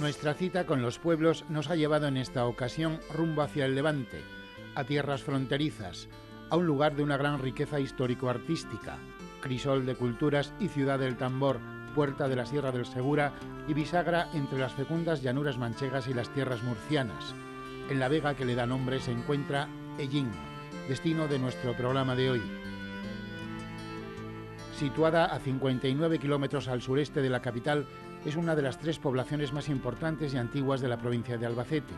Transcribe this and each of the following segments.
Nuestra cita con los pueblos nos ha llevado en esta ocasión rumbo hacia el Levante, a tierras fronterizas, a un lugar de una gran riqueza histórico-artística, crisol de culturas y ciudad del tambor, puerta de la Sierra del Segura y bisagra entre las fecundas llanuras manchegas y las tierras murcianas. En la vega que le da nombre se encuentra Ellín, destino de nuestro programa de hoy. Situada a 59 kilómetros al sureste de la capital, es una de las 3 poblaciones más importantes y antiguas de la provincia de Albacete.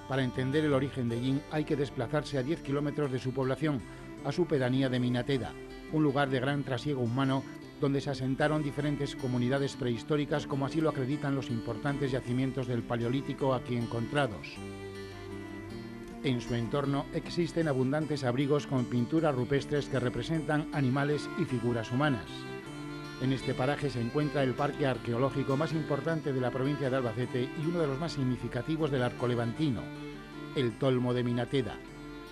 Para entender el origen de Ellín hay que desplazarse a 10 kilómetros de su población, a su pedanía de Minateda, un lugar de gran trasiego humano donde se asentaron diferentes comunidades prehistóricas, como así lo acreditan los importantes yacimientos del Paleolítico aquí encontrados. En su entorno existen abundantes abrigos con pinturas rupestres que representan animales y figuras humanas. En este paraje se encuentra el parque arqueológico más importante de la provincia de Albacete y uno de los más significativos del arco levantino, el Tolmo de Minateda,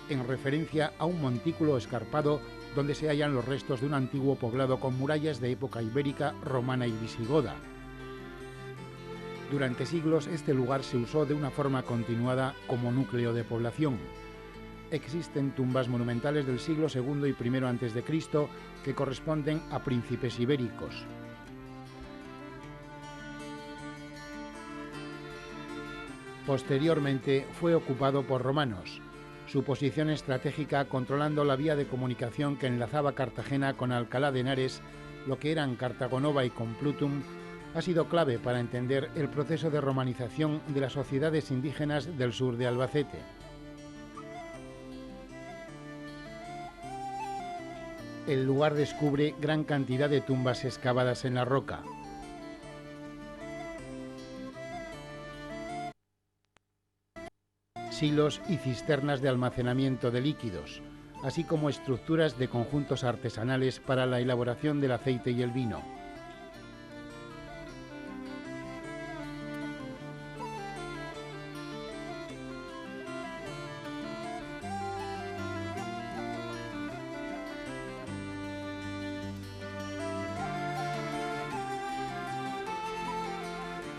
en referencia a un montículo escarpado donde se hallan los restos de un antiguo poblado con murallas de época ibérica, romana y visigoda. Durante siglos este lugar se usó de una forma continuada como núcleo de población. Existen tumbas monumentales del siglo II y I a.C. que corresponden a príncipes ibéricos. Posteriormente fue ocupado por romanos. Su posición estratégica controlando la vía de comunicación que enlazaba Cartagena con Alcalá de Henares, lo que eran Cartagonova y Complutum, ha sido clave para entender el proceso de romanización de las sociedades indígenas del sur de Albacete. El lugar descubre gran cantidad de tumbas excavadas en la roca. Silos y cisternas de almacenamiento de líquidos, así como estructuras de conjuntos artesanales para la elaboración del aceite y el vino.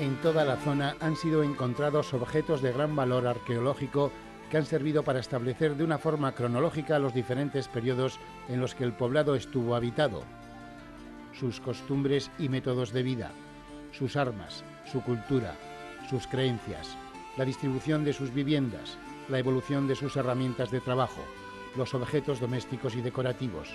En toda la zona han sido encontrados objetos de gran valor arqueológico que han servido para establecer de una forma cronológica los diferentes periodos en los que el poblado estuvo habitado, sus costumbres y métodos de vida, sus armas, su cultura, sus creencias, la distribución de sus viviendas, la evolución de sus herramientas de trabajo, los objetos domésticos y decorativos.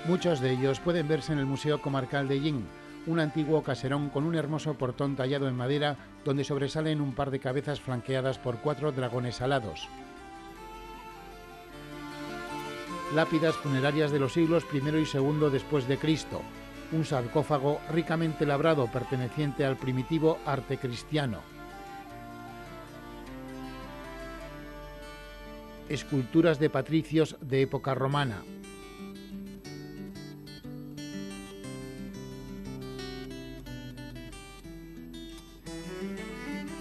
Muchos de ellos pueden verse en el Museo Comarcal de Ellín, un antiguo caserón con un hermoso portón tallado en madera donde sobresalen un par de cabezas flanqueadas por 4 dragones alados. Lápidas funerarias de los siglos I y II después de Cristo, un sarcófago ricamente labrado perteneciente al primitivo arte cristiano. Esculturas de patricios de época romana.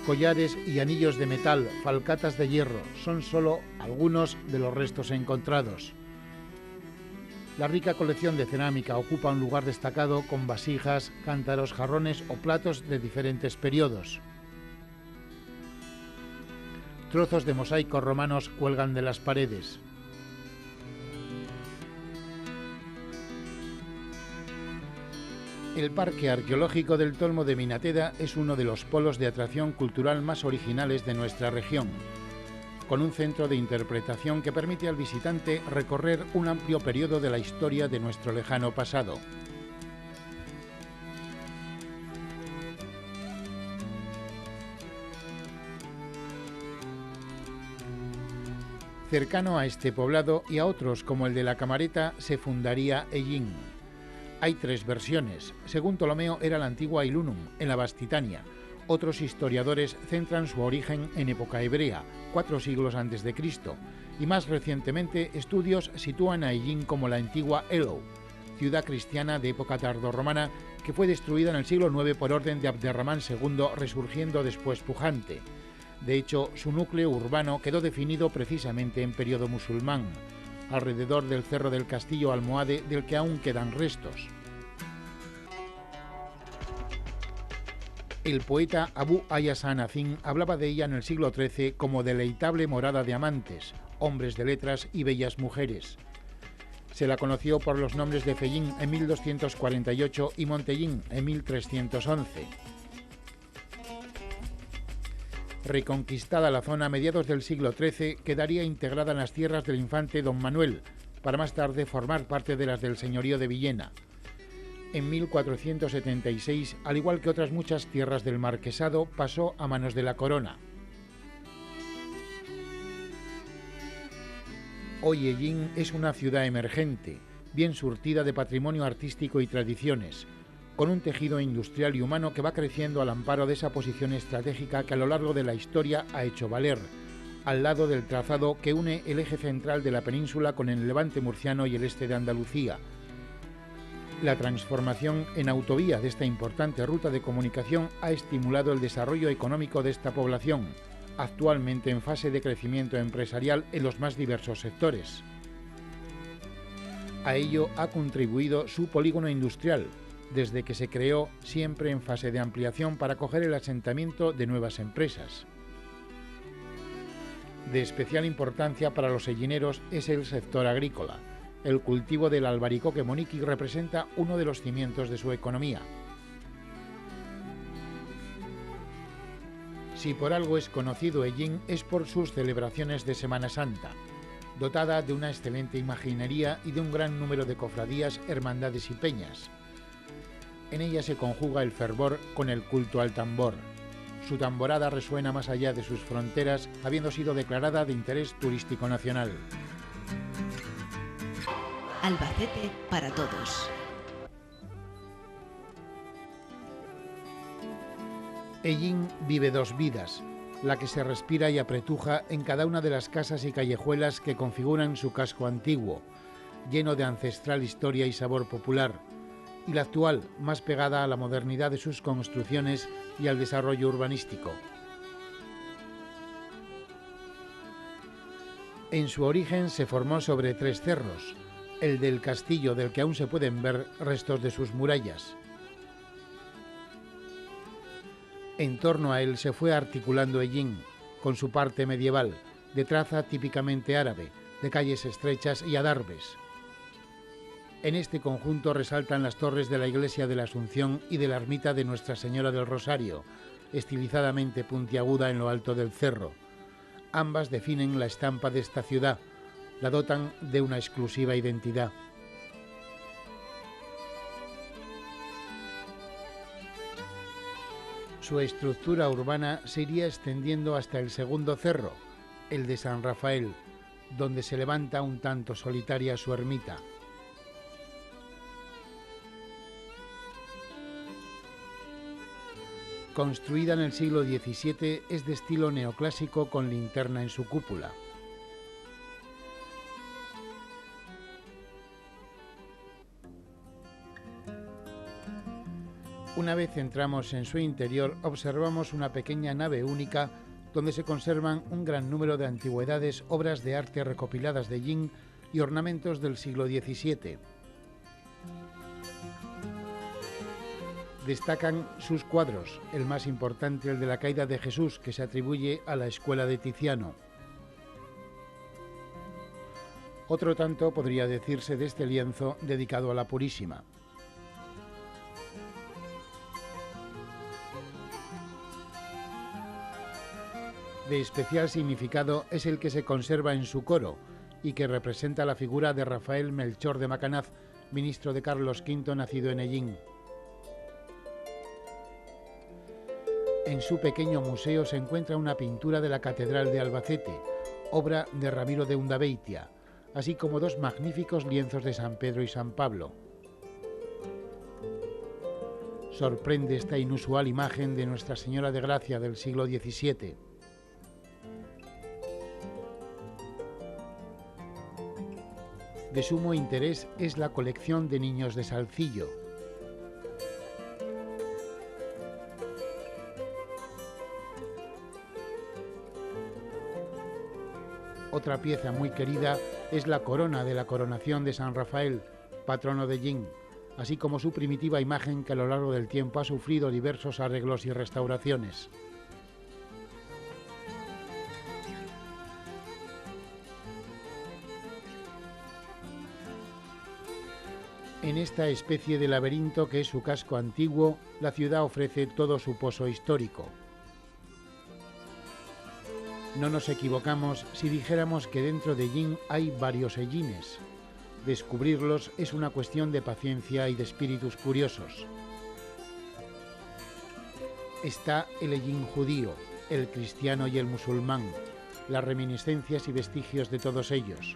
Collares y anillos de metal, falcatas de hierro, son solo algunos de los restos encontrados. La rica colección de cerámica ocupa un lugar destacado con vasijas, cántaros, jarrones o platos de diferentes periodos. Trozos de mosaicos romanos cuelgan de las paredes. El Parque Arqueológico del Tolmo de Minateda es uno de los polos de atracción cultural más originales de nuestra región, con un centro de interpretación que permite al visitante recorrer un amplio periodo de la historia de nuestro lejano pasado. Cercano a este poblado y a otros como el de la Camareta se fundaría Ellín. Hay 3 versiones. Según Ptolomeo era la antigua Ilunum, en la Bastitania. Otros historiadores centran su origen en época hebrea, 4 siglos antes de Cristo, y más recientemente estudios sitúan a Ellín como la antigua Elou, ciudad cristiana de época tardorromana que fue destruida en el siglo IX por orden de Abderramán II, resurgiendo después pujante. De hecho, su núcleo urbano quedó definido precisamente en periodo musulmán, alrededor del cerro del castillo almohade del que aún quedan restos. El poeta Abu Hayyasan Azim hablaba de ella en el siglo XIII como deleitable morada de amantes, hombres de letras y bellas mujeres. Se la conoció por los nombres de Fellín en 1248 y Montellín en 1311. Reconquistada la zona a mediados del siglo XIII, quedaría integrada en las tierras del infante don Manuel, para más tarde formar parte de las del señorío de Villena. En 1476, al igual que otras muchas tierras del marquesado, pasó a manos de la corona. Hoy Ellín es una ciudad emergente, bien surtida de patrimonio artístico y tradiciones, con un tejido industrial y humano que va creciendo al amparo de esa posición estratégica que a lo largo de la historia ha hecho valer, al lado del trazado que une el eje central de la península con el levante murciano y el este de Andalucía. La transformación en autovía de esta importante ruta de comunicación ha estimulado el desarrollo económico de esta población, actualmente en fase de crecimiento empresarial en los más diversos sectores. A ello ha contribuido su polígono industrial, desde que se creó, siempre en fase de ampliación para acoger el asentamiento de nuevas empresas. De especial importancia para los ellineros es el sector agrícola. El cultivo del albaricoque moniqui representa uno de los cimientos de su economía. Si por algo es conocido Ellín es por sus celebraciones de Semana Santa, dotada de una excelente imaginería y de un gran número de cofradías, hermandades y peñas. En ella se conjuga el fervor con el culto al tambor. Su tamborada resuena más allá de sus fronteras, habiendo sido declarada de interés turístico nacional. Albacete para todos. Ellín vive dos vidas, la que se respira y apretuja en cada una de las casas y callejuelas que configuran su casco antiguo, lleno de ancestral historia y sabor popular, y la actual, más pegada a la modernidad de sus construcciones y al desarrollo urbanístico. En su origen se formó sobre tres cerros, el del castillo, del que aún se pueden ver restos de sus murallas. En torno a él se fue articulando Ellín, con su parte medieval, de traza típicamente árabe, de calles estrechas y adarves. En este conjunto resaltan las torres de la iglesia de la Asunción y de la ermita de Nuestra Señora del Rosario, estilizadamente puntiaguda en lo alto del cerro. Ambas definen la estampa de esta ciudad, la dotan de una exclusiva identidad. Su estructura urbana se iría extendiendo hasta el segundo cerro, el de San Rafael, donde se levanta un tanto solitaria su ermita. Construida en el siglo XVII, es de estilo neoclásico con linterna en su cúpula. Una vez entramos en su interior, observamos una pequeña nave única donde se conservan un gran número de antigüedades, obras de arte recopiladas de Ellín y ornamentos del siglo XVII. Destacan sus cuadros, el más importante el de la caída de Jesús, que se atribuye a la escuela de Tiziano. Otro tanto podría decirse de este lienzo dedicado a la Purísima. De especial significado es el que se conserva en su coro y que representa la figura de Rafael Melchor de Macanaz, ministro de Carlos V, nacido en Ellín. En su pequeño museo se encuentra una pintura de la Catedral de Albacete, obra de Ramiro de Undabeitia, así como dos magníficos lienzos de San Pedro y San Pablo. Sorprende esta inusual imagen de Nuestra Señora de Gracia del siglo XVII. De sumo interés es la colección de niños de Salcillo. Otra pieza muy querida es la corona de la coronación de San Rafael, patrono de Ellín, así como su primitiva imagen que a lo largo del tiempo ha sufrido diversos arreglos y restauraciones. En esta especie de laberinto que es su casco antiguo, la ciudad ofrece todo su pozo histórico. No nos equivocamos si dijéramos que dentro de Ellín hay varios Ellines. Descubrirlos es una cuestión de paciencia y de espíritus curiosos. Está el Ellín judío, el cristiano y el musulmán, las reminiscencias y vestigios de todos ellos.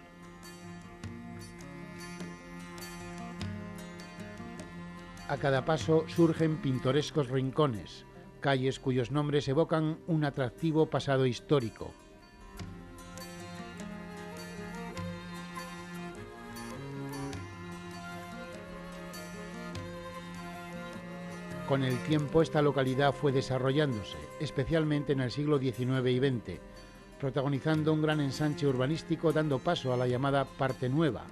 A cada paso surgen pintorescos rincones, calles cuyos nombres evocan un atractivo pasado histórico. Con el tiempo esta localidad fue desarrollándose, especialmente en el siglo XIX y XX, protagonizando un gran ensanche urbanístico dando paso a la llamada Parte Nueva.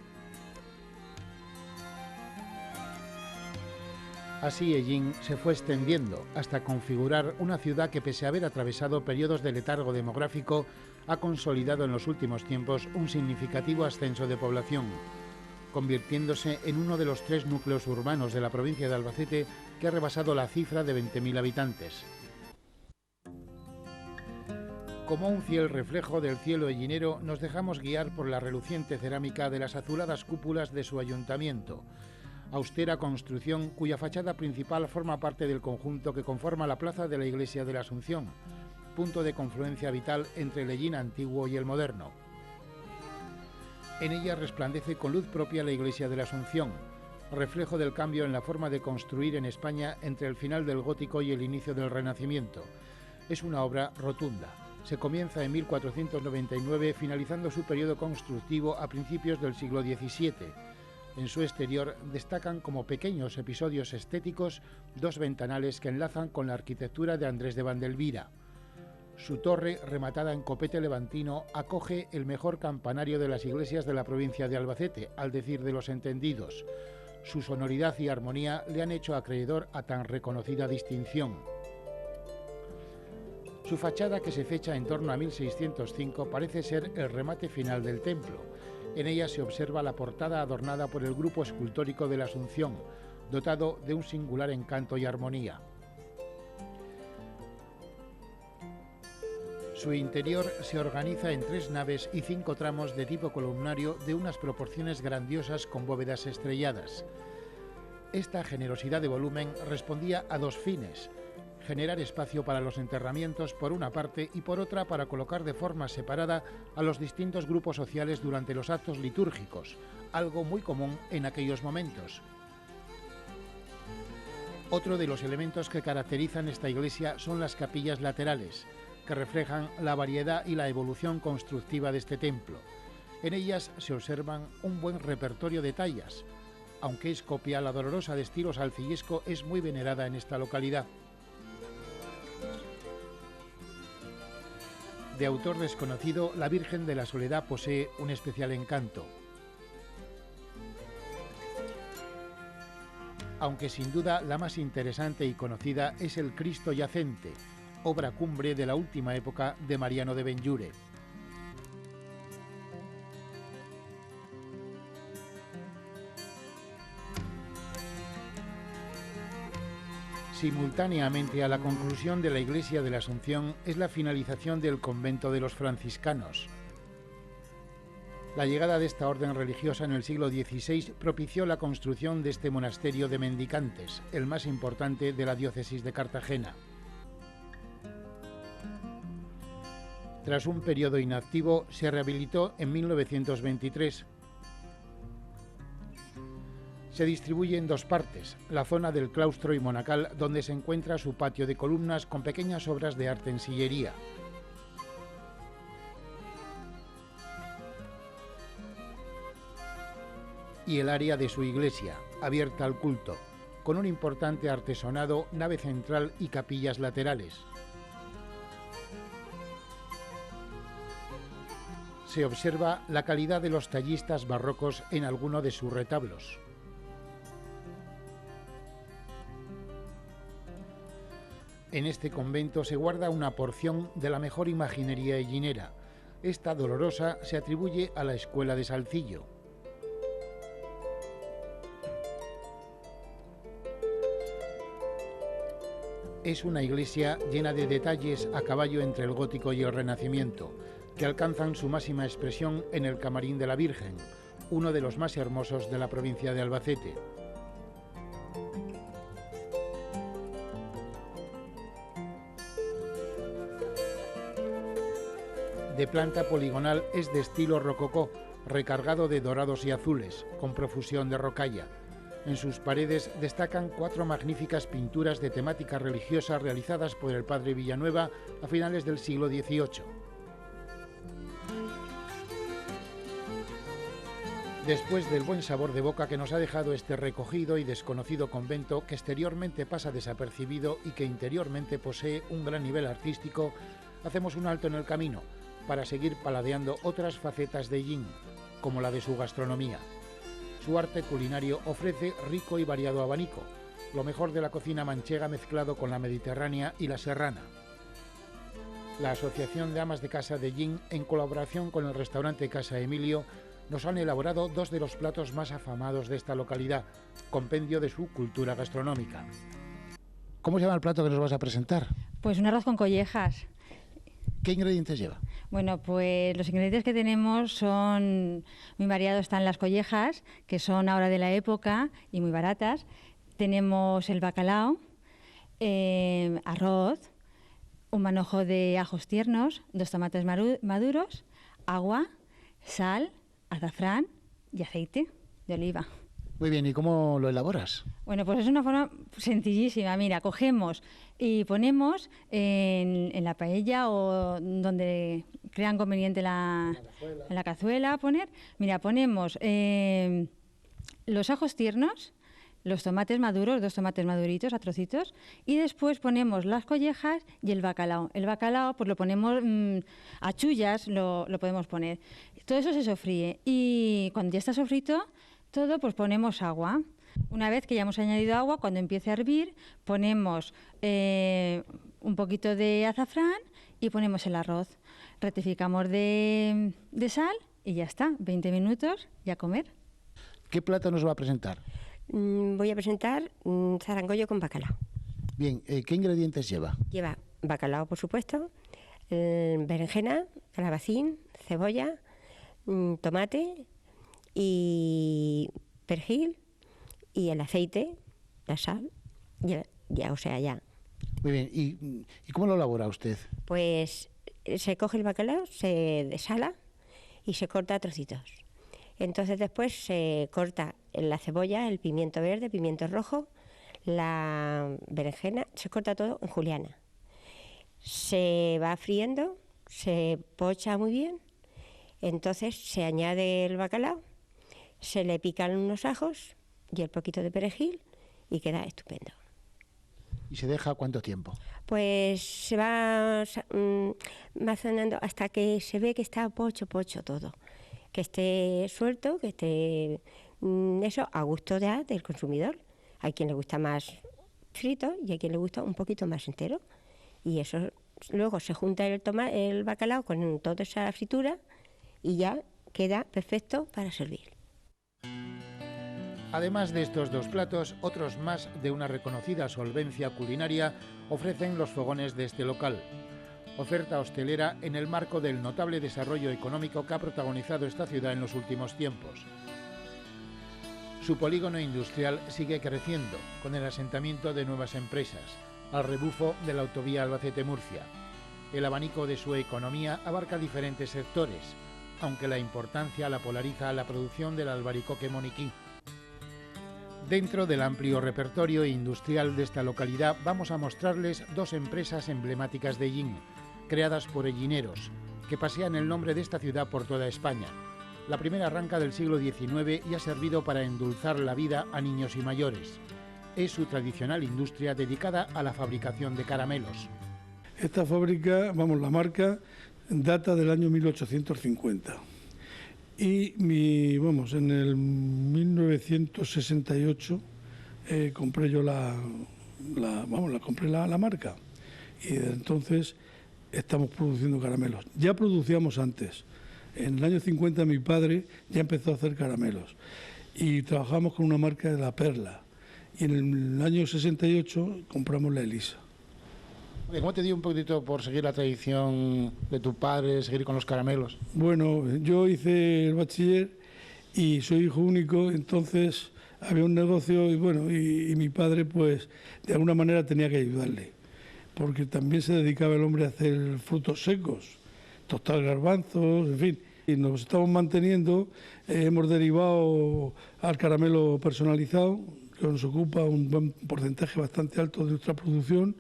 Así Ellín se fue extendiendo hasta configurar una ciudad que, pese a haber atravesado periodos de letargo demográfico, ha consolidado en los últimos tiempos un significativo ascenso de población, convirtiéndose en uno de los 3 núcleos urbanos de la provincia de Albacete que ha rebasado la cifra de 20.000 habitantes. Como un fiel reflejo del cielo ellinero, nos dejamos guiar por la reluciente cerámica de las azuladas cúpulas de su ayuntamiento, austera construcción cuya fachada principal forma parte del conjunto que conforma la plaza de la Iglesia de la Asunción, punto de confluencia vital entre el Ellín antiguo y el moderno. En ella resplandece con luz propia la Iglesia de la Asunción, reflejo del cambio en la forma de construir en España entre el final del gótico y el inicio del Renacimiento. Es una obra rotunda. Se comienza en 1499, finalizando su periodo constructivo a principios del siglo XVII. En su exterior destacan como pequeños episodios estéticos 2 ventanales que enlazan con la arquitectura de Andrés de Vandelvira. Su torre, rematada en copete levantino, acoge el mejor campanario de las iglesias de la provincia de Albacete, al decir de los entendidos. Su sonoridad y armonía le han hecho acreedor a tan reconocida distinción. Su fachada, que se fecha en torno a 1605, parece ser el remate final del templo. En ella se observa la portada adornada por el grupo escultórico de la Asunción, dotado de un singular encanto y armonía. Su interior se organiza en 3 naves y 5 tramos de tipo columnario de unas proporciones grandiosas con bóvedas estrelladas. Esta generosidad de volumen respondía a 2 fines: generar espacio para los enterramientos por una parte y por otra para colocar de forma separada a los distintos grupos sociales durante los actos litúrgicos, algo muy común en aquellos momentos. Otro de los elementos que caracterizan esta iglesia son las capillas laterales, que reflejan la variedad y la evolución constructiva de este templo. En ellas se observan un buen repertorio de tallas, aunque es copia, la Dolorosa de estilo salcillesco es muy venerada en esta localidad. De autor desconocido, la Virgen de la Soledad posee un especial encanto. Aunque sin duda la más interesante y conocida es el Cristo Yacente, obra cumbre de la última época de Mariano de Benlliure. Simultáneamente a la conclusión de la Iglesia de la Asunción es la finalización del convento de los franciscanos. La llegada de esta orden religiosa en el siglo XVI propició la construcción de este monasterio de mendicantes, el más importante de la diócesis de Cartagena. Tras un periodo inactivo, se rehabilitó en 1923. Se distribuye en 2 partes, la zona del claustro y monacal, donde se encuentra su patio de columnas con pequeñas obras de arte en sillería. Y el área de su iglesia, abierta al culto, con un importante artesonado, nave central y capillas laterales. Se observa la calidad de los tallistas barrocos en alguno de sus retablos. En este convento se guarda una porción de la mejor imaginería ellinera. Esta dolorosa se atribuye a la escuela de Salcillo. Es una iglesia llena de detalles a caballo entre el gótico y el renacimiento, que alcanzan su máxima expresión en el Camarín de la Virgen, uno de los más hermosos de la provincia de Albacete. De planta poligonal, es de estilo rococó, recargado de dorados y azules, con profusión de rocalla. En sus paredes destacan 4 magníficas pinturas de temática religiosa realizadas por el padre Villanueva a finales del siglo XVIII. Después del buen sabor de boca que nos ha dejado este recogido y desconocido convento, que exteriormente pasa desapercibido y que interiormente posee un gran nivel artístico, hacemos un alto en el camino para seguir paladeando otras facetas de Ellín, como la de su gastronomía. Su arte culinario ofrece rico y variado abanico, lo mejor de la cocina manchega mezclado con la mediterránea y la serrana. La Asociación de Amas de Casa de Ellín, en colaboración con el restaurante Casa Emilio, nos han elaborado 2 de los platos más afamados de esta localidad, compendio de su cultura gastronómica. ¿Cómo se llama el plato que nos vas a presentar? Pues un arroz con collejas. ¿Qué ingredientes lleva? Bueno, pues los ingredientes que tenemos son muy variados. Están las collejas, que son ahora de la época y muy baratas. Tenemos el bacalao, arroz, un manojo de ajos tiernos, 2 tomates maduros, agua, sal, azafrán y aceite de oliva. Muy bien, ¿y cómo lo elaboras? Bueno, pues es una forma sencillísima. Mira, cogemos y ponemos en la paella o donde crean conveniente en la cazuela poner. Mira, ponemos los ajos tiernos, los tomates maduros, 2 tomates maduritos a trocitos, y después ponemos las collejas y el bacalao. El bacalao pues lo ponemos a chullas, lo podemos poner. Todo eso se sofríe y cuando ya está sofrito todo, pues ponemos agua. Una vez que ya hemos añadido agua, cuando empiece a hervir, ponemos un poquito de azafrán y ponemos el arroz. Rectificamos de sal y ya está, 20 minutos y a comer. ¿Qué plato nos va a presentar? Voy a presentar zarangollo con bacalao. Bien, ¿qué ingredientes lleva? Lleva bacalao, por supuesto, berenjena, calabacín, cebolla, tomate y perejil y el aceite, la sal, ya. Muy bien, ¿y cómo lo elabora usted? Pues se coge el bacalao, se desala y se corta a trocitos. Entonces después se corta la cebolla, el pimiento verde, pimiento rojo, la berenjena, se corta todo en juliana. Se va friendo, se pocha muy bien, entonces se añade el bacalao, se le pican unos ajos y el poquito de perejil y queda estupendo. ¿Y se deja cuánto tiempo? Pues se va mazonando hasta que se ve que está pocho todo. Que esté suelto, que esté eso a gusto ya del consumidor. Hay quien le gusta más frito y hay quien le gusta un poquito más entero. Y eso luego se junta el bacalao con toda esa fritura y ya queda perfecto para servir. Además de estos 2 platos, otros más de una reconocida solvencia culinaria ofrecen los fogones de este local. Oferta hostelera en el marco del notable desarrollo económico que ha protagonizado esta ciudad en los últimos tiempos. Su polígono industrial sigue creciendo, con el asentamiento de nuevas empresas, al rebufo de la autovía Albacete-Murcia. El abanico de su economía abarca diferentes sectores, aunque la importancia la polariza la producción del albaricoque moniquí. Dentro del amplio repertorio industrial de esta localidad vamos a mostrarles 2 empresas emblemáticas de Ellín, creadas por ellineros, que pasean el nombre de esta ciudad por toda España. La primera arranca del siglo XIX y ha servido para endulzar la vida a niños y mayores. Es su tradicional industria dedicada a la fabricación de caramelos. Esta fábrica, la marca, data del año 1850. Y en el 1968 compré yo compré la marca. y desde entonces estamos produciendo caramelos. Ya producíamos antes. En el año 50 mi padre ya empezó a hacer caramelos y trabajamos con una marca de La Perla. Y en el año 68 compramos la Elisa. ¿Cómo te dio un poquito por seguir la tradición de tu padre, seguir con los caramelos? Bueno, yo hice el bachiller y soy hijo único, entonces había un negocio y bueno, y mi padre pues de alguna manera tenía que ayudarle, porque también se dedicaba el hombre a hacer frutos secos, tostar garbanzos, en fin. Y nos estamos manteniendo, hemos derivado al caramelo personalizado, que nos ocupa un buen porcentaje bastante alto de nuestra producción.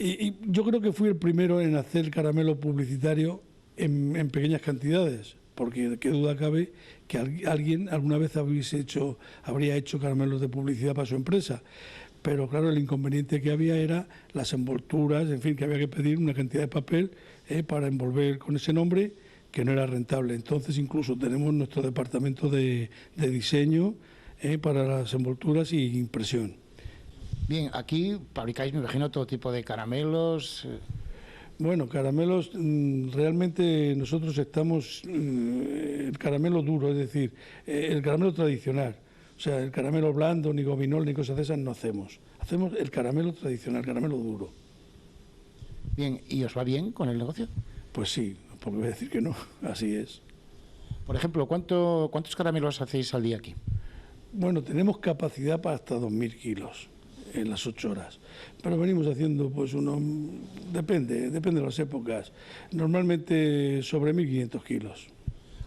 Y yo creo que fui el primero en hacer caramelo publicitario en pequeñas cantidades, porque qué duda cabe que alguien alguna vez habría hecho caramelos de publicidad para su empresa. Pero claro, el inconveniente que había era las envolturas, en fin, que había que pedir una cantidad de papel para envolver con ese nombre, que no era rentable. Entonces incluso tenemos nuestro departamento de diseño para las envolturas y impresión. Bien, aquí fabricáis, me imagino, todo tipo de caramelos. Bueno, caramelos, realmente nosotros estamos el caramelo duro, es decir, el caramelo tradicional. O sea, el caramelo blando, ni gominola, ni cosas de esas no hacemos. Hacemos el caramelo tradicional, el caramelo duro. Bien, ¿y os va bien con el negocio? Pues sí, porque voy a decir que no, así es. Por ejemplo, ¿cuántos caramelos hacéis al día aquí? Bueno, tenemos capacidad para hasta 2.000 kilos en las 8 horas, pero venimos haciendo pues depende de las épocas, normalmente sobre 1.500 kilos.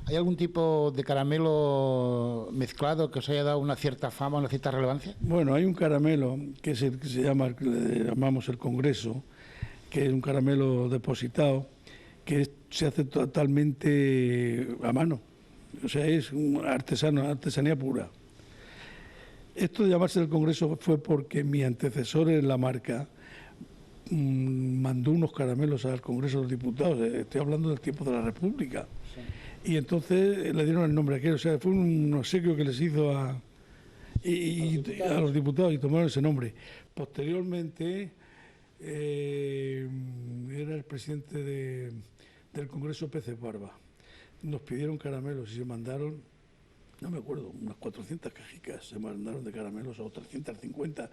¿Hay algún tipo de caramelo mezclado que os haya dado una cierta fama, una cierta relevancia? Bueno, hay un caramelo que es el que le llamamos el Congreso, que es un caramelo depositado, que se hace totalmente a mano, o sea, es artesanía pura. Esto de llamarse el Congreso fue porque mi antecesor en la marca mandó unos caramelos al Congreso de los Diputados, estoy hablando del tiempo de la República, sí. Y entonces le dieron el nombre aquel, o sea, fue un obsequio que les hizo a los diputados y tomaron ese nombre. Posteriormente era el presidente del Congreso, Peces Barba. Nos pidieron caramelos y se mandaron, no me acuerdo, unas 400 cajicas se mandaron de caramelos, o 350,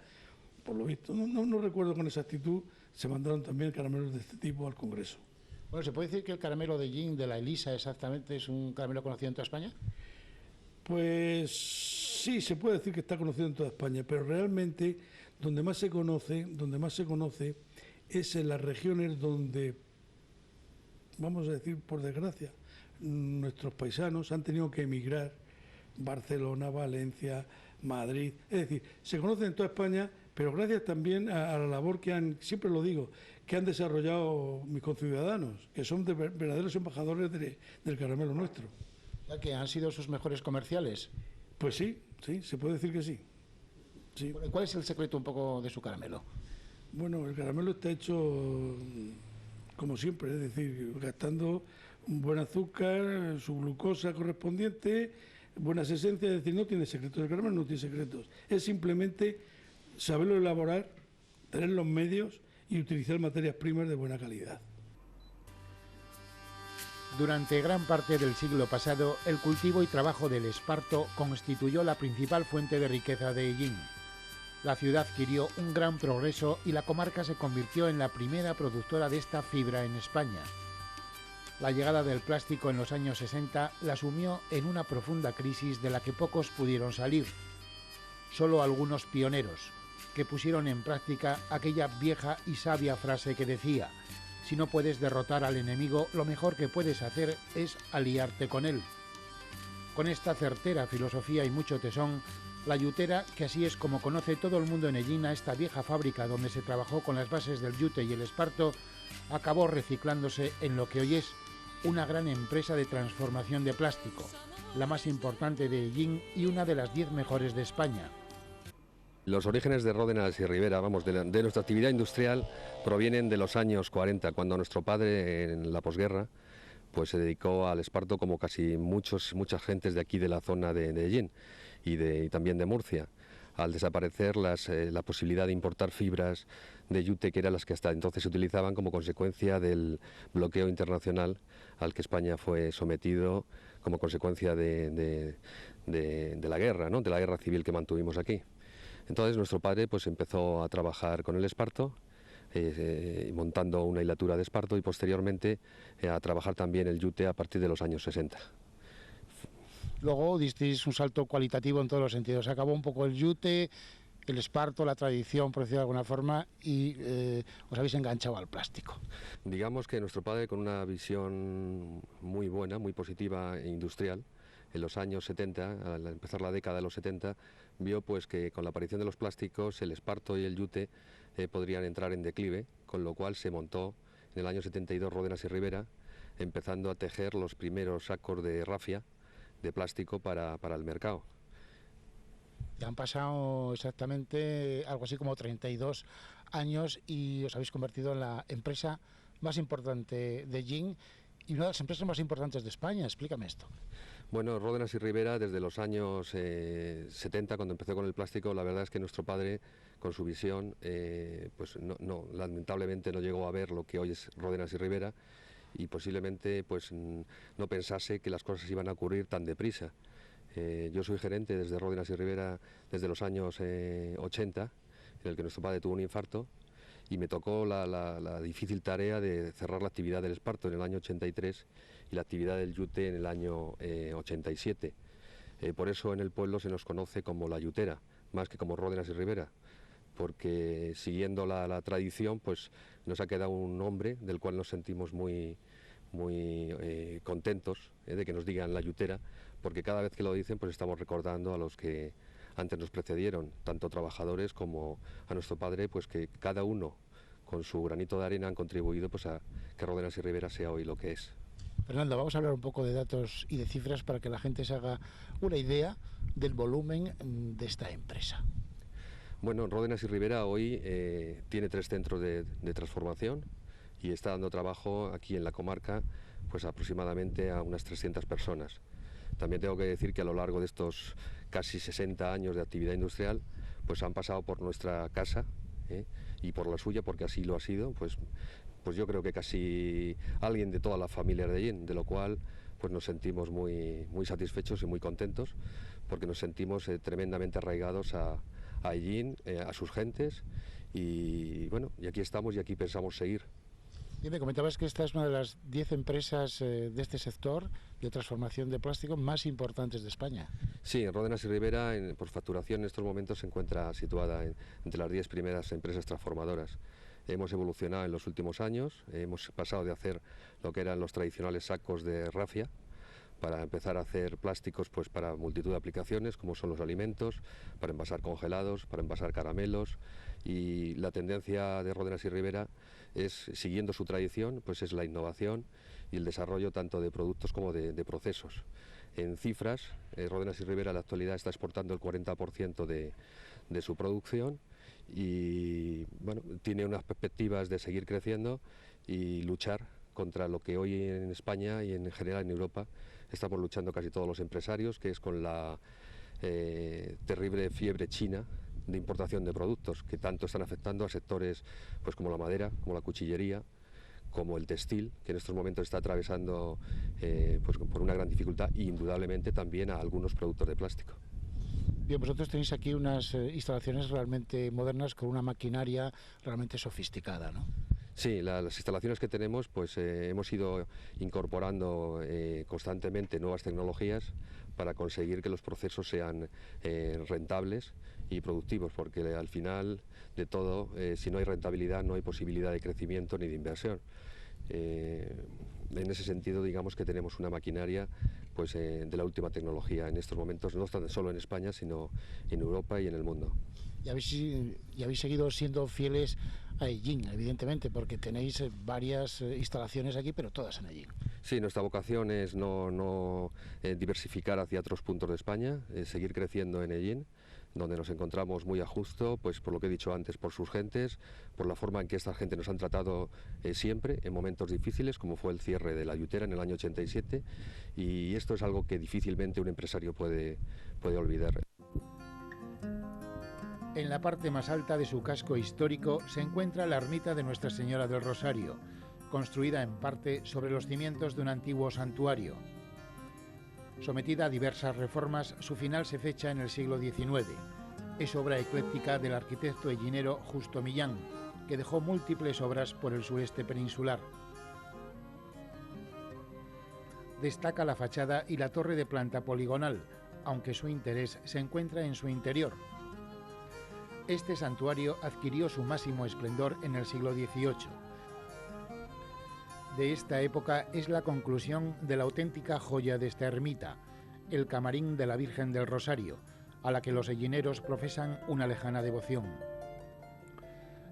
por lo visto. No recuerdo con exactitud, se mandaron también caramelos de este tipo al Congreso. Bueno, ¿se puede decir que el caramelo de Jin, de la Elisa, exactamente es un caramelo conocido en toda España? Pues sí, se puede decir que está conocido en toda España, pero realmente donde más se conoce es en las regiones donde, vamos a decir, por desgracia, nuestros paisanos han tenido que emigrar. Barcelona, Valencia, Madrid, es decir, se conoce en toda España, pero gracias también a la labor que siempre lo digo, que han desarrollado mis conciudadanos, que son verdaderos embajadores del caramelo nuestro. ¿Ya que han sido sus mejores comerciales? Pues sí, se puede decir que sí. Sí. ¿Cuál es el secreto un poco de su caramelo? Bueno, el caramelo está hecho como siempre, es decir, gastando un buen azúcar, su glucosa correspondiente, buenas esencias, es decir, no tiene secretos, el caramelo no tiene secretos, es simplemente saberlo elaborar, tener los medios y utilizar materias primas de buena calidad. Durante gran parte del siglo pasado, el cultivo y trabajo del esparto constituyó la principal fuente de riqueza de Hellín. La ciudad adquirió un gran progreso y la comarca se convirtió en la primera productora de esta fibra en España. La llegada del plástico en los años 60 la sumió en una profunda crisis de la que pocos pudieron salir. Solo algunos pioneros, que pusieron en práctica aquella vieja y sabia frase que decía: si no puedes derrotar al enemigo, lo mejor que puedes hacer es aliarte con él. Con esta certera filosofía y mucho tesón, la yutera, que así es como conoce todo el mundo en Hellín a esta vieja fábrica donde se trabajó con las bases del yute y el esparto, acabó reciclándose en lo que hoy es una gran empresa de transformación de plástico, la más importante de Hellín y una de las 10 mejores de España. Los orígenes de Ródenas y Ribera, de nuestra actividad industrial, provienen de los años 40, cuando nuestro padre, en la posguerra, pues se dedicó al esparto como casi muchas gentes de aquí de la zona de Hellín y también de Murcia. al desaparecer la posibilidad de importar fibras de yute, que eran las que hasta entonces se utilizaban como consecuencia del bloqueo internacional al que España fue sometido como consecuencia de la guerra, ¿no? De la guerra civil que mantuvimos aquí. Entonces nuestro padre pues empezó a trabajar con el esparto, montando una hilatura de esparto, y posteriormente a trabajar también el yute a partir de los años 60. Luego disteis un salto cualitativo en todos los sentidos. Se acabó un poco el yute, el esparto, la tradición, por decirlo de alguna forma, y os habéis enganchado al plástico. Digamos que nuestro padre, con una visión muy buena, muy positiva e industrial, en los años 70, al empezar la década de los 70, vio pues que con la aparición de los plásticos el esparto y el yute podrían entrar en declive, con lo cual se montó en el año 72 Ródenas y Rivera, empezando a tejer los primeros sacos de rafia de plástico para el mercado. Ya han pasado exactamente algo así como 32 años y os habéis convertido en la empresa más importante de Jin y una de las empresas más importantes de España. Explícame esto. Bueno, Ródenas y Rivera, desde los años 70, cuando empezó con el plástico, la verdad es que nuestro padre, con su visión, pues lamentablemente no llegó a ver lo que hoy es Ródenas y Rivera, y posiblemente pues no pensase que las cosas iban a ocurrir tan deprisa. Yo soy gerente desde Ródenas y Rivera desde los años 80, en el que nuestro padre tuvo un infarto, y me tocó la difícil tarea de cerrar la actividad del esparto en el año 83 y la actividad del yute en el año 87. Por eso en el pueblo se nos conoce como la yutera, más que como Ródenas y Rivera, porque siguiendo la tradición pues nos ha quedado un nombre del cual nos sentimos muy contentos de que nos digan la yutera, porque cada vez que lo dicen pues estamos recordando a los que antes nos precedieron, tanto trabajadores como a nuestro padre, pues que cada uno con su granito de arena han contribuido pues a que Ródenas y Rivera sea hoy lo que es. Fernando, vamos a hablar un poco de datos y de cifras para que la gente se haga una idea del volumen de esta empresa. Bueno, Ródenas y Rivera hoy tiene 3 centros de transformación y está dando trabajo aquí en la comarca pues aproximadamente a unas 300 personas. También tengo que decir que a lo largo de estos casi 60 años de actividad industrial pues han pasado por nuestra casa y por la suya, porque así lo ha sido, pues yo creo que casi alguien de todas las familias de Jin, de lo cual pues nos sentimos muy satisfechos y muy contentos, porque nos sentimos tremendamente arraigados a Jin, a sus gentes, y bueno, y aquí estamos y aquí pensamos seguir. Y me comentabas que esta es una de las 10 empresas de este sector de transformación de plástico más importantes de España. Sí, Ródenas y Rivera por facturación en estos momentos se encuentra situada entre las 10 primeras empresas transformadoras. Hemos evolucionado en los últimos años, hemos pasado de hacer lo que eran los tradicionales sacos de rafia, para empezar a hacer plásticos pues para multitud de aplicaciones, como son los alimentos, para envasar congelados, para envasar caramelos, y la tendencia de Ródenas y Rivera es, siguiendo su tradición, pues es la innovación y el desarrollo tanto de productos como de procesos. En cifras, Ródenas y Rivera en la actualidad está exportando el 40% de su producción y bueno, tiene unas perspectivas de seguir creciendo y luchar contra lo que hoy en España y en general en Europa estamos luchando casi todos los empresarios, que es con la terrible fiebre china de importación de productos, que tanto están afectando a sectores pues como la madera, como la cuchillería, como el textil, que en estos momentos está atravesando pues por una gran dificultad, e indudablemente también a algunos productos de plástico. Bien, vosotros tenéis aquí unas instalaciones realmente modernas con una maquinaria realmente sofisticada, ¿no? Sí, las instalaciones que tenemos, pues hemos ido incorporando constantemente nuevas tecnologías para conseguir que los procesos sean rentables y productivos, porque al final de todo, si no hay rentabilidad, no hay posibilidad de crecimiento ni de inversión. En ese sentido, digamos que tenemos una maquinaria pues, de la última tecnología en estos momentos, no tan solo en España, sino en Europa y en el mundo. Y habéis seguido siendo fieles a Jin, evidentemente, porque tenéis varias instalaciones aquí, pero todas en Jin. Sí, nuestra vocación es no diversificar hacia otros puntos de España, seguir creciendo en Jin, donde nos encontramos muy a gusto, pues por lo que he dicho antes, por sus gentes, por la forma en que esta gente nos han tratado siempre en momentos difíciles, como fue el cierre de la yutera en el año 87, y esto es algo que difícilmente un empresario puede olvidar. En la parte más alta de su casco histórico se encuentra la ermita de Nuestra Señora del Rosario, construida en parte sobre los cimientos de un antiguo santuario. Sometida a diversas reformas, su final se fecha en el siglo XIX. Es obra ecléctica del arquitecto ellinero Justo Millán, que dejó múltiples obras por el sureste peninsular. Destaca la fachada y la torre de planta poligonal, aunque su interés se encuentra en su interior. Este santuario adquirió su máximo esplendor en el siglo XVIII. De esta época es la conclusión de la auténtica joya de esta ermita, el camarín de la Virgen del Rosario, a la que los ellineros profesan una lejana devoción.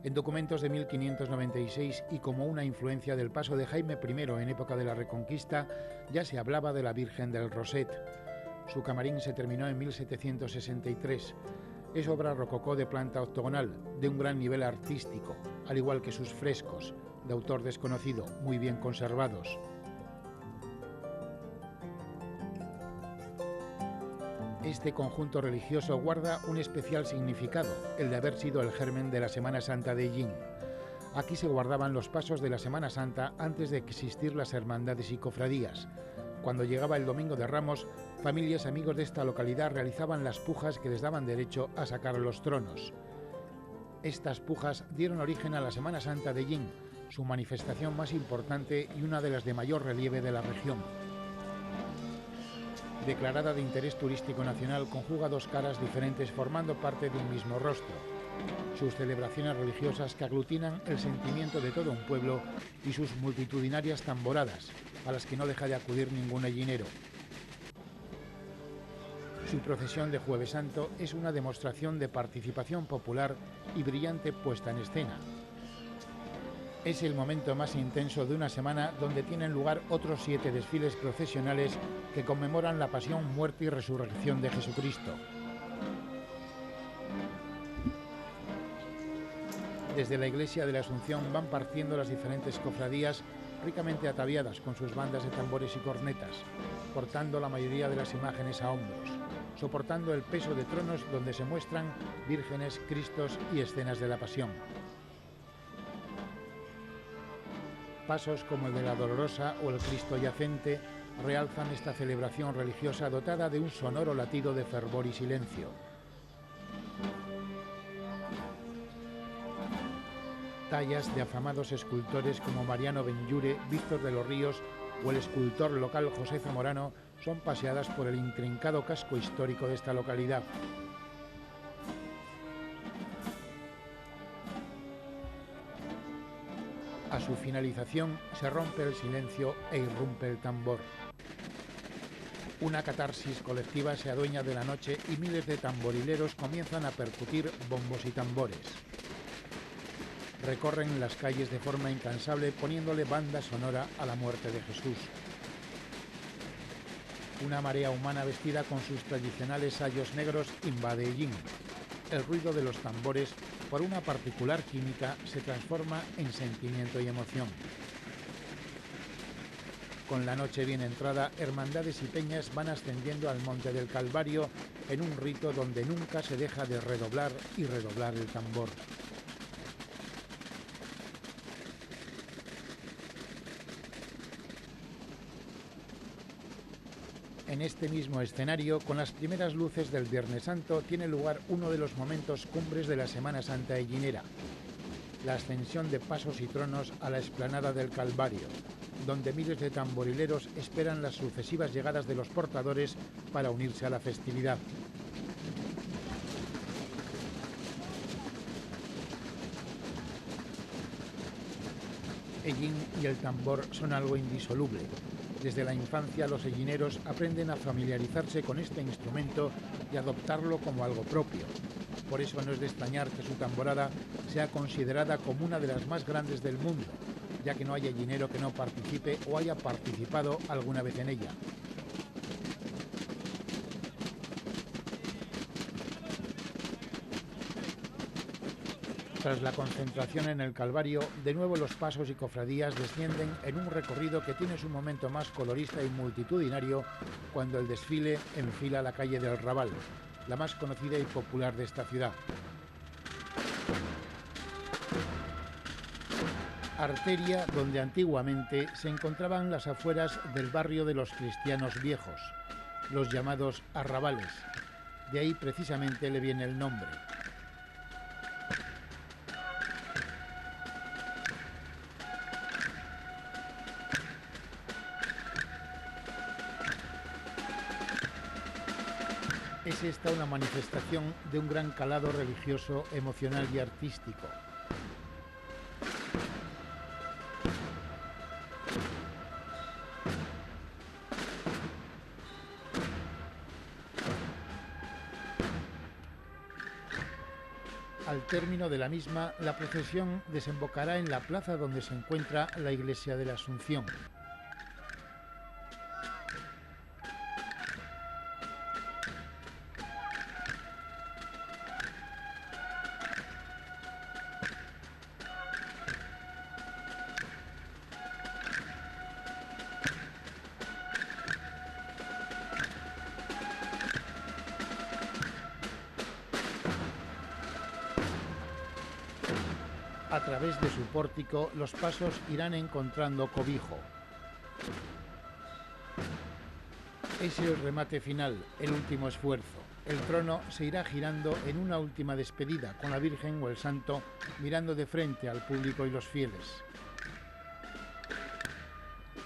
En documentos de 1596 y como una influencia del paso de Jaime I en época de la Reconquista, ya se hablaba de la Virgen del Roset. Su camarín se terminó en 1763. Es obra rococó de planta octogonal, de un gran nivel artístico, al igual que sus frescos, de autor desconocido, muy bien conservados. Este conjunto religioso guarda un especial significado, el de haber sido el germen de la Semana Santa de Ellín. Aquí se guardaban los pasos de la Semana Santa antes de existir las hermandades y cofradías. Cuando llegaba el Domingo de Ramos, familias y amigos de esta localidad realizaban las pujas que les daban derecho a sacar los tronos. Estas pujas dieron origen a la Semana Santa de Ellín, su manifestación más importante y una de las de mayor relieve de la región. Declarada de interés turístico nacional, conjuga dos caras diferentes formando parte de un mismo rostro. Sus celebraciones religiosas que aglutinan el sentimiento de todo un pueblo y sus multitudinarias tamboradas, a las que no deja de acudir ningún ellinero. Su procesión de Jueves Santo es una demostración de participación popular y brillante puesta en escena. Es el momento más intenso de una semana donde tienen lugar otros 7 desfiles procesionales que conmemoran la pasión, muerte y resurrección de Jesucristo. Desde la iglesia de la Asunción van partiendo las diferentes cofradías ricamente ataviadas con sus bandas de tambores y cornetas, portando la mayoría de las imágenes a hombros, soportando el peso de tronos donde se muestran vírgenes, cristos y escenas de la pasión. Pasos como el de la Dolorosa o el Cristo Yacente realzan esta celebración religiosa dotada de un sonoro latido de fervor y silencio. Tallas de afamados escultores como Mariano Benlliure, Víctor de los Ríos o el escultor local José Zamorano son paseadas por el intrincado casco histórico de esta localidad. A su finalización se rompe el silencio e irrumpe el tambor. Una catarsis colectiva se adueña de la noche y miles de tamborileros comienzan a percutir bombos y tambores. Recorren las calles de forma incansable poniéndole banda sonora a la muerte de Jesús. Una marea humana vestida con sus tradicionales sayos negros invade Ellín. El ruido de los tambores, por una particular química, se transforma en sentimiento y emoción. Con la noche bien entrada, hermandades y peñas van ascendiendo al Monte del Calvario en un rito donde nunca se deja de redoblar y redoblar el tambor. En este mismo escenario, con las primeras luces del Viernes Santo, tiene lugar uno de los momentos cumbres de la Semana Santa ellinera, la ascensión de pasos y tronos a la explanada del Calvario, donde miles de tamborileros esperan las sucesivas llegadas de los portadores para unirse a la festividad. Ellín y el tambor son algo indisoluble. Desde la infancia los ellineros aprenden a familiarizarse con este instrumento y adoptarlo como algo propio. Por eso no es de extrañar que su tamborada sea considerada como una de las más grandes del mundo, ya que no hay ellinero que no participe o haya participado alguna vez en ella. Tras la concentración en el Calvario, de nuevo los pasos y cofradías descienden en un recorrido que tiene su momento más colorista y multitudinario cuando el desfile enfila la calle del Raval, la más conocida y popular de esta ciudad. arteria donde antiguamente se encontraban las afueras del barrio de los cristianos viejos, los llamados arrabales. De ahí precisamente le viene el nombre. Es esta una manifestación de un gran calado religioso, emocional y artístico. Al término de la misma, la procesión desembocará en la plaza donde se encuentra la iglesia de la Asunción. A través de su pórtico, los pasos irán encontrando cobijo. Es el remate final, el último esfuerzo. El trono se irá girando en una última despedida, con la Virgen o el Santo mirando de frente al público y los fieles,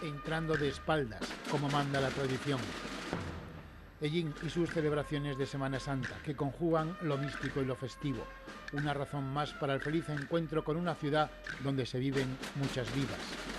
entrando de espaldas, como manda la tradición. Ellín y sus celebraciones de Semana Santa, que conjugan lo místico y lo festivo. Una razón más para el feliz encuentro con una ciudad donde se viven muchas vidas.